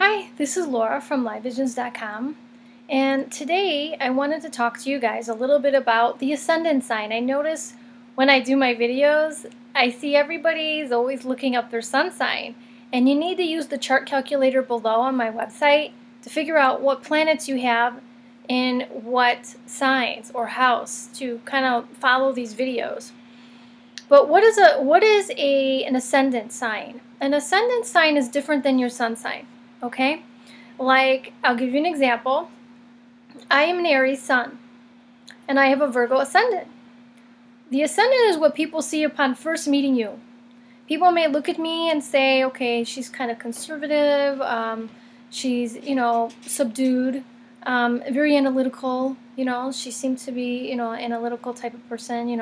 Hi, this is Laura from LIVEVISIONZ.com, and today I wanted to talk to you guys a little bit about the Ascendant sign. I notice when I do my videos, I see everybody's always looking up their sun sign, and you need to use the chart calculator below on my website to figure out what planets you have in what signs or house to kind of follow these videos. But what is an ascendant sign? An ascendant sign is different than your sun sign. Okay, like I'll give you an example. I am an Aries sun and I have a Virgo ascendant. The ascendant is what people see upon first meeting you. People may look at me and say, okay, she's kind of conservative, she's, subdued, very analytical, she seems to be, analytical type of person,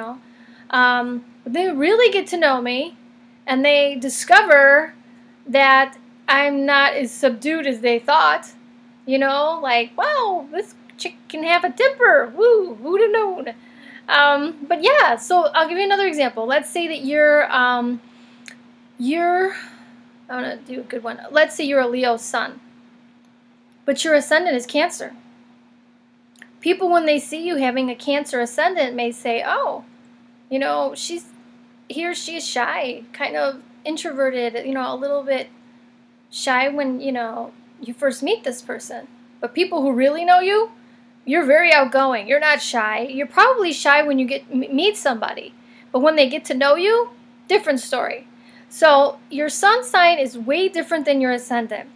but they really get to know me and they discover that I'm not as subdued as they thought, like, wow, this chick can have a temper, woo, who'd have known? But yeah, so I'll give you another example. Let's say that I'm gonna do a good one. Let's say you're a Leo sun, but your ascendant is Cancer. People, when they see you having a Cancer ascendant, may say, oh, she is shy, kind of introverted, a little bit shy when, you first meet this person. But people who really know you, you're very outgoing. You're not shy. You're probably shy when you meet somebody. But when they get to know you, different story. So your sun sign is way different than your ascendant.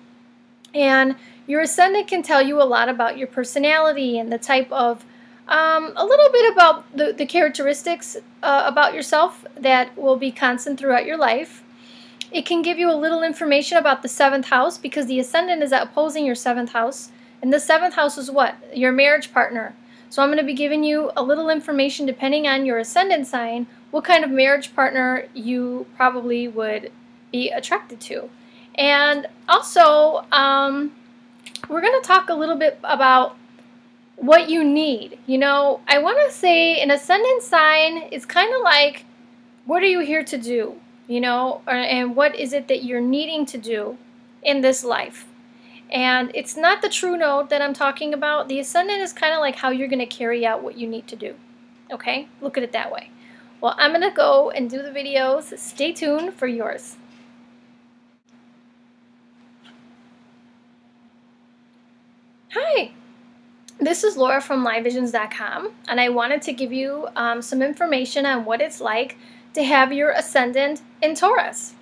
And your ascendant can tell you a lot about your personality and the type of, a little bit about the characteristics about yourself that will be constant throughout your life. It can give you a little information about the 7th house because the ascendant is opposing your 7th house. And the 7th house is what? Your marriage partner. So I'm going to be giving you a little information depending on your ascendant sign, what kind of marriage partner you probably would be attracted to. And also, we're going to talk a little bit about what you need. I want to say an ascendant sign is kind of like, what are you here to do? And what is it that you're needing to do in this life? And it's not the true note that I'm talking about. The ascendant is kind of like how you're going to carry out what you need to do. Okay? Look at it that way. Well, I'm going to go and do the videos. Stay tuned for yours. Hi, this is Laura from LiveVisions.com, and I wanted to give you some information on what it's like to have your ascendant in Taurus.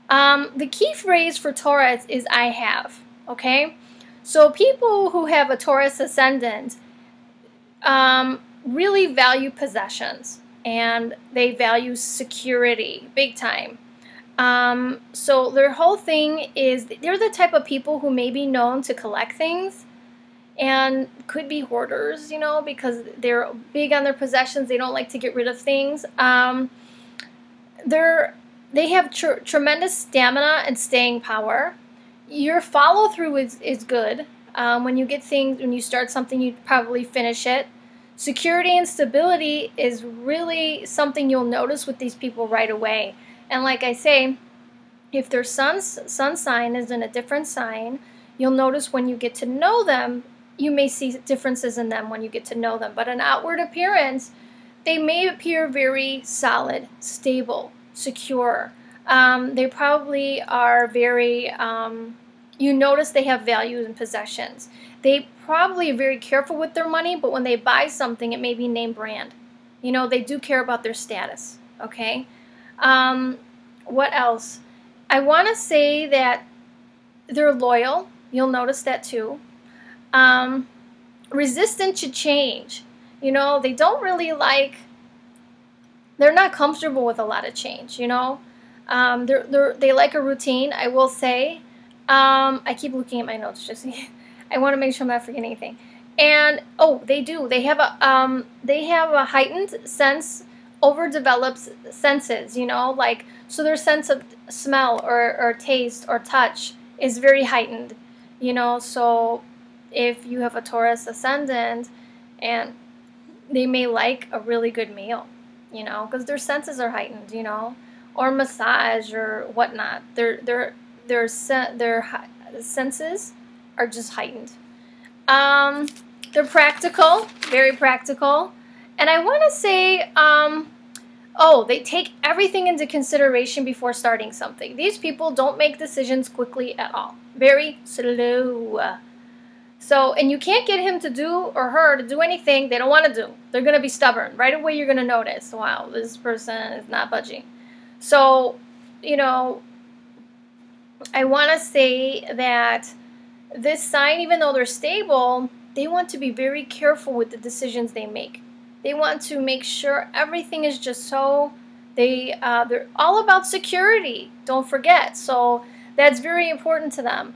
The key phrase for Taurus is I have, okay? So people who have a Taurus ascendant really value possessions and they value security big time. So their whole thing is they're the type of people who may be known to collect things and could be hoarders, because they're big on their possessions. They don't like to get rid of things. They have tremendous stamina and staying power. Your follow through is good. When you start something, you probably finish it. Security and stability is really something you'll notice with these people right away. And like I say, if their sun sign is in a different sign, you'll notice when you get to know them, you may see differences in them when you get to know them. But an outward appearance, they may appear very solid, stable, secure. They probably are very, you notice they have values and possessions. They probably are very careful with their money, but when they buy something, it may be name brand. They do care about their status, okay? What else? I want to say that they're loyal. You'll notice that too. Resistant to change. They don't really they're not comfortable with a lot of change, they like a routine, I will say. I keep looking at my notes just I want to make sure I'm not forgetting anything. And they do. They have a heightened sense, overdeveloped senses, so their sense of smell or taste or touch is very heightened, so if you have a Taurus ascendant and they may like a really good meal, because their senses are heightened, or massage or whatnot. Their senses are just heightened. They're practical, very practical. And I want to say, oh, they take everything into consideration before starting something. These people don't make decisions quickly at all. Very slow. So, and you can't get him to do, or her to do anything they don't want to do. They're going to be stubborn. Right away you're going to notice, wow, this person is not budging. So, you know, I want to say that this sign, even though they're stable, they want to be very careful with the decisions they make. They want to make sure everything is just so, they're all about security, don't forget. So that's very important to them.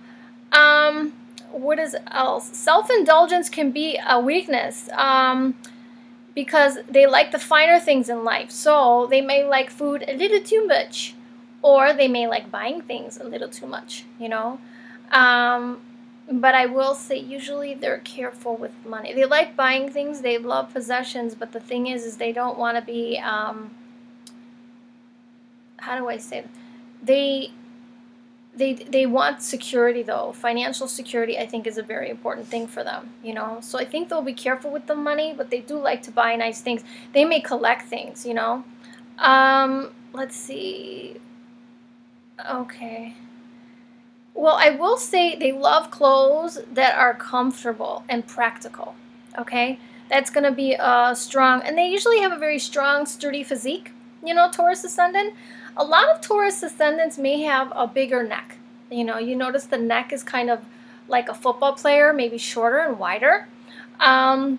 What is else? Self-indulgence can be a weakness because they like the finer things in life. So they may like food a little too much, or they may like buying things a little too much, you know. But I will say usually they're careful with money. They like buying things. They love possessions. But the thing is they don't want to be, how do I say that? They want security, though. Financial security, I think, is a very important thing for them, you know. So I think they'll be careful with the money, but they do like to buy nice things. They may collect things, you know. Let's see. Okay. Well, I will say they love clothes that are comfortable and practical, okay? That's going to be strong, and they usually have a very strong, sturdy physique, you know, Taurus Ascendant. A lot of Taurus Ascendants may have a bigger neck. You know, you notice the neck is kind of like a football player, maybe shorter and wider. And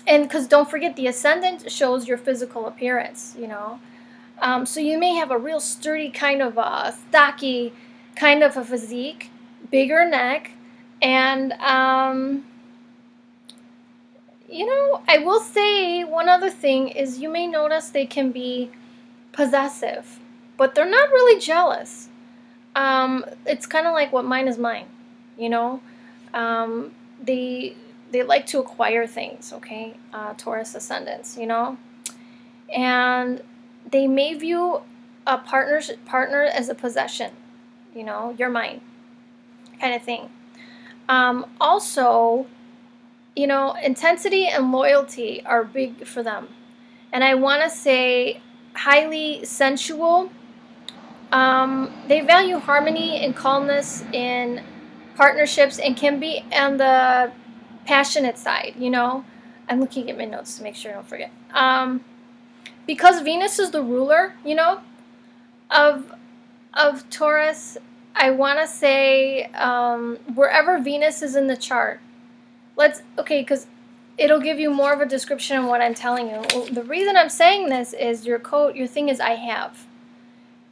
because don't forget, the Ascendant shows your physical appearance, you know. So you may have a real sturdy kind of stocky kind of a physique, bigger neck, and you know, I will say one other thing is you may notice they can be possessive, but they're not really jealous. It's kind of like what mine is mine, you know. They like to acquire things, okay, Taurus Ascendants, you know, and they may view a partner as a possession. You know, you're mine, kind of thing. Also, you know, intensity and loyalty are big for them. And I want to say highly sensual. They value harmony and calmness in partnerships and can be on the passionate side, you know. I'm looking at my notes to make sure I don't forget. Because Venus is the ruler, you know, of Taurus, I want to say wherever Venus is in the chart, okay, because it'll give you more of a description of what I'm telling you. The reason I'm saying this is your thing is I have.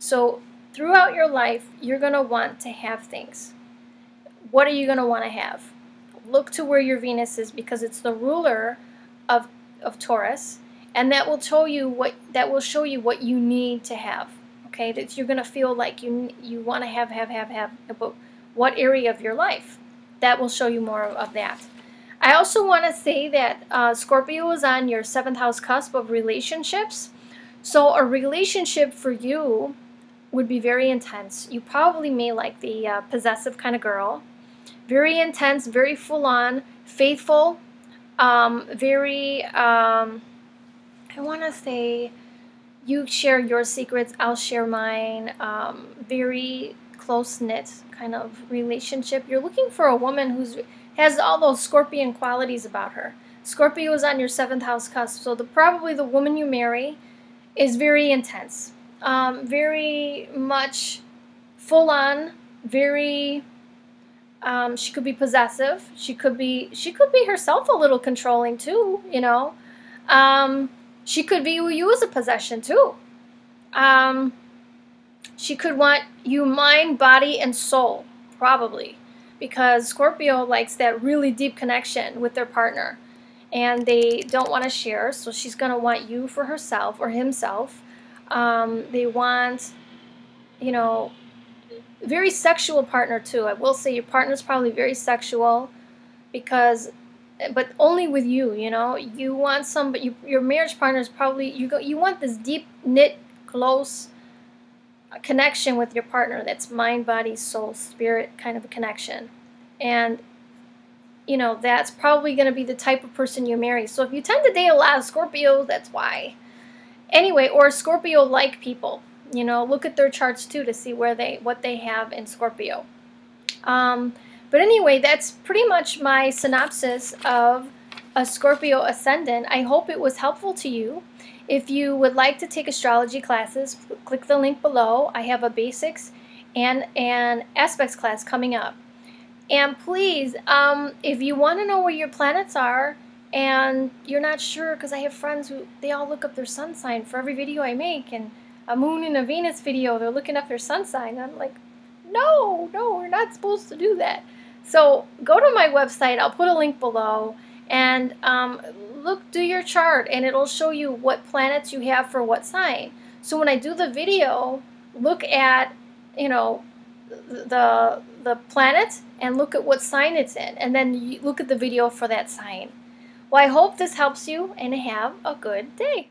So throughout your life, you're going to want to have things. What are you going to want to have? Look to where your Venus is because it's the ruler of Taurus, and that will show you what you need to have. Okay, that you're going to feel like you want to have, but what area of your life? That will show you more of that. I also want to say that Scorpio is on your 7th house cusp of relationships. So a relationship for you would be very intense. You probably may like the possessive kind of girl. Very intense, very full-on, faithful, very, I want to say, you share your secrets, I'll share mine. Very close-knit kind of relationship. You're looking for a woman who has all those Scorpion qualities about her. Scorpio is on your 7th house cusp, so probably the woman you marry is very intense. Very much full-on, very... she could be possessive. She could be herself a little controlling too, you know. She could view you as a possession too. She could want you mind, body, and soul, probably, because Scorpio likes that really deep connection with their partner, and they don't want to share. So she's gonna want you for herself or himself. They want, you know, very sexual partner too. I will say your partner's probably very sexual, but only with you. You know, you want your marriage partner is probably you want this deep knit, close connection with your partner that's mind, body, soul, spirit kind of a connection. And, you know, that's probably going to be the type of person you marry. So if you tend to date a lot of Scorpios, that's why. Anyway, or Scorpio-like people, you know, look at their charts too to see what they have in Scorpio. But anyway, that's pretty much my synopsis of a Scorpio ascendant. I hope it was helpful to you. If you would like to take astrology classes, click the link below. I have a basics and an aspects class coming up. And please, if you want to know where your planets are and you're not sure, because I have friends who, they all look up their sun sign for every video I make, and a Moon and a Venus video, they're looking up their sun sign. I'm like, no, we're not supposed to do that. So go to my website. I'll put a link below, and do your chart, and it'll show you what planets you have for what sign. So when I do the video, look at, you know, the planet and look at what sign it's in, and then you look at the video for that sign. Well, I hope this helps you, and have a good day.